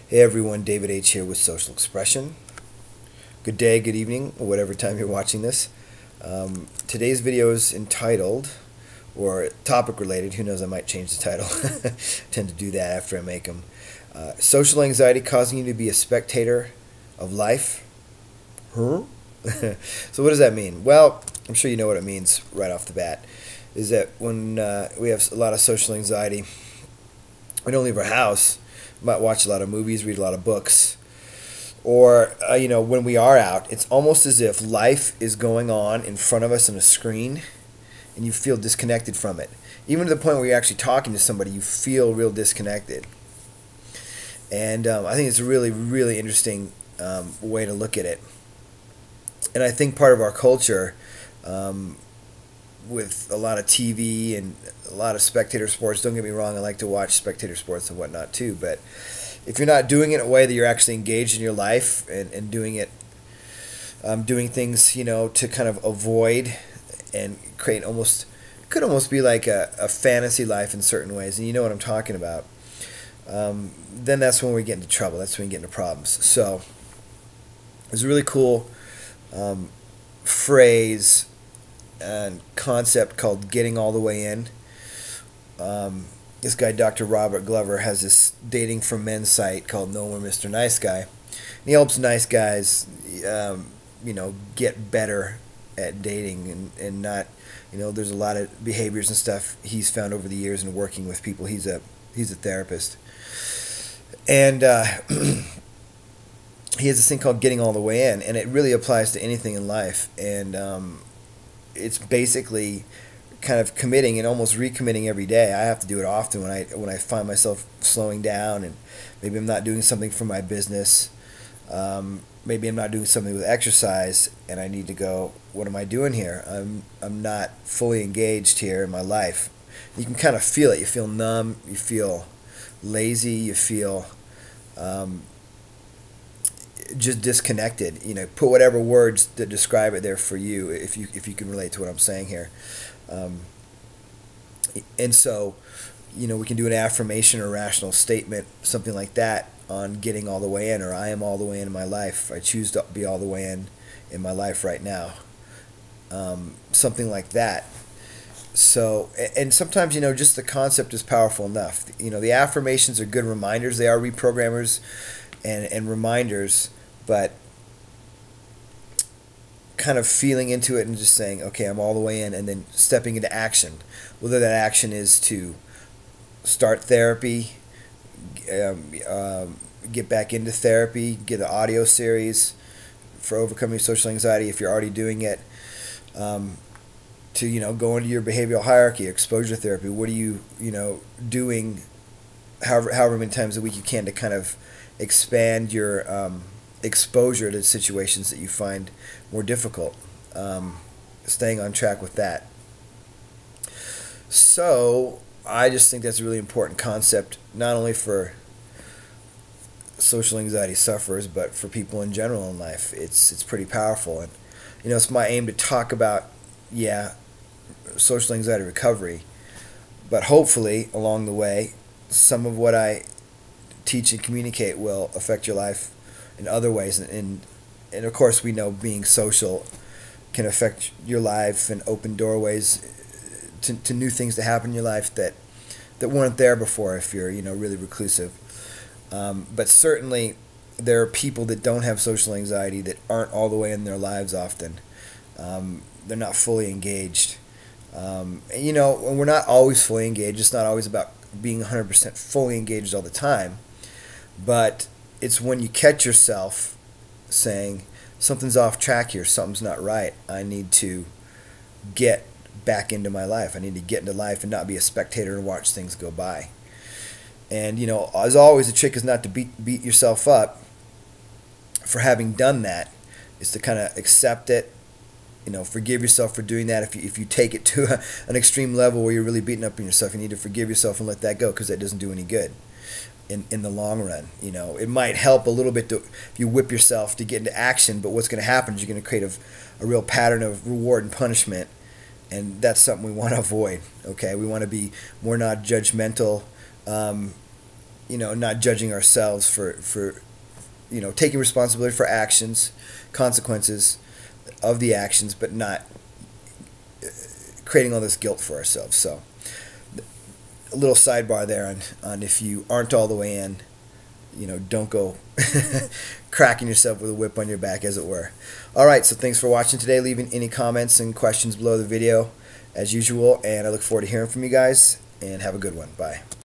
Hey everyone, David H. here with Social Expression. Good day, good evening, or whatever time you're watching this. Today's video is entitled, or topic related, who knows, I might change the title. I tend to do that after I make them. Social anxiety causing you to be a spectator of life? Huh? So what does that mean? Well, I'm sure you know what it means right off the bat. Is that when we have a lot of social anxiety, we don't leave our house. We might watch a lot of movies, read a lot of books, or when we are out, it's almost as if life is going on in front of us on a screen, and you feel disconnected from it. Even to the point where you're actually talking to somebody, you feel real disconnected. And I think it's a really, really interesting way to look at it. And I think part of our culture, with a lot of TV and a lot of spectator sports, don't get me wrong, I like to watch spectator sports and whatnot too, but if you're not doing it in a way that you're actually engaged in your life and doing it, doing things, to kind of avoid and create could almost be like a fantasy life in certain ways, and you know what I'm talking about, then that's when we get into trouble. That's when we get into problems. So there's a really cool phrase and concept called getting all the way in. This guy, Dr. Robert Glover, has this dating for men site called No More Mr. Nice Guy. And he helps nice guys, get better at dating and not, there's a lot of behaviors and stuff he's found over the years in working with people. He's a therapist. And he has this thing called getting all the way in, and it really applies to anything in life. And it's basically kind of committing and almost recommitting every day. I have to do it often when I find myself slowing down, and maybe I'm not doing something for my business. Maybe I'm not doing something with exercise, and I need to go, what am I doing here? I'm not fully engaged here in my life. You can kind of feel it. You feel numb. You feel lazy. You feel just disconnected. Put whatever words that describe it there for you, if you can relate to what I'm saying here. And so, we can do an affirmation or rational statement, something like that, on getting all the way in, or I am all the way in my life. I choose to be all the way in my life right now. Something like that. So, and sometimes, just the concept is powerful enough. The affirmations are good reminders. They are reprogrammers and reminders, but kind of feeling into it and just saying, okay, I'm all the way in, and then stepping into action. Whether that action is to start therapy, get back into therapy, get an audio series for overcoming social anxiety if you're already doing it, to go into your behavioral hierarchy, exposure therapy. What are you doing however many times a week you can to kind of expand your exposure to situations that you find more difficult, staying on track with that. So I just think that's a really important concept, not only for social anxiety sufferers, but for people in general in life. It's pretty powerful, and it's my aim to talk about social anxiety recovery, but hopefully along the way some of what I teach and communicate will affect your life in other ways, and of course we know being social can affect your life and open doorways to new things that happen in your life that weren't there before if you're really reclusive. But certainly there are people that don't have social anxiety that aren't all the way in their lives often. They're not fully engaged. And we're not always fully engaged. It's not always about being 100% fully engaged all the time. But it's when you catch yourself saying, something's off track here, something's not right, I need to get back into my life. I need to get into life and not be a spectator and watch things go by. And, as always, the trick is not to beat yourself up for having done that. It's to kind of accept it, forgive yourself for doing that. If you take it to an extreme level where you're really beating up on yourself, you need to forgive yourself and let that go, because that doesn't do any good in the long run. It might help a little bit if you whip yourself to get into action, but what's going to happen is you're going to create a real pattern of reward and punishment, and that's something we want to avoid. Okay, we want to be more non-judgmental, not judging ourselves for taking responsibility for actions, consequences of the actions, but not creating all this guilt for ourselves. So a little sidebar there on if you aren't all the way in, don't go cracking yourself with a whip on your back, as it were. All right, so thanks for watching today. Leaving any comments and questions below the video as usual, and I look forward to hearing from you guys, and have a good one. Bye.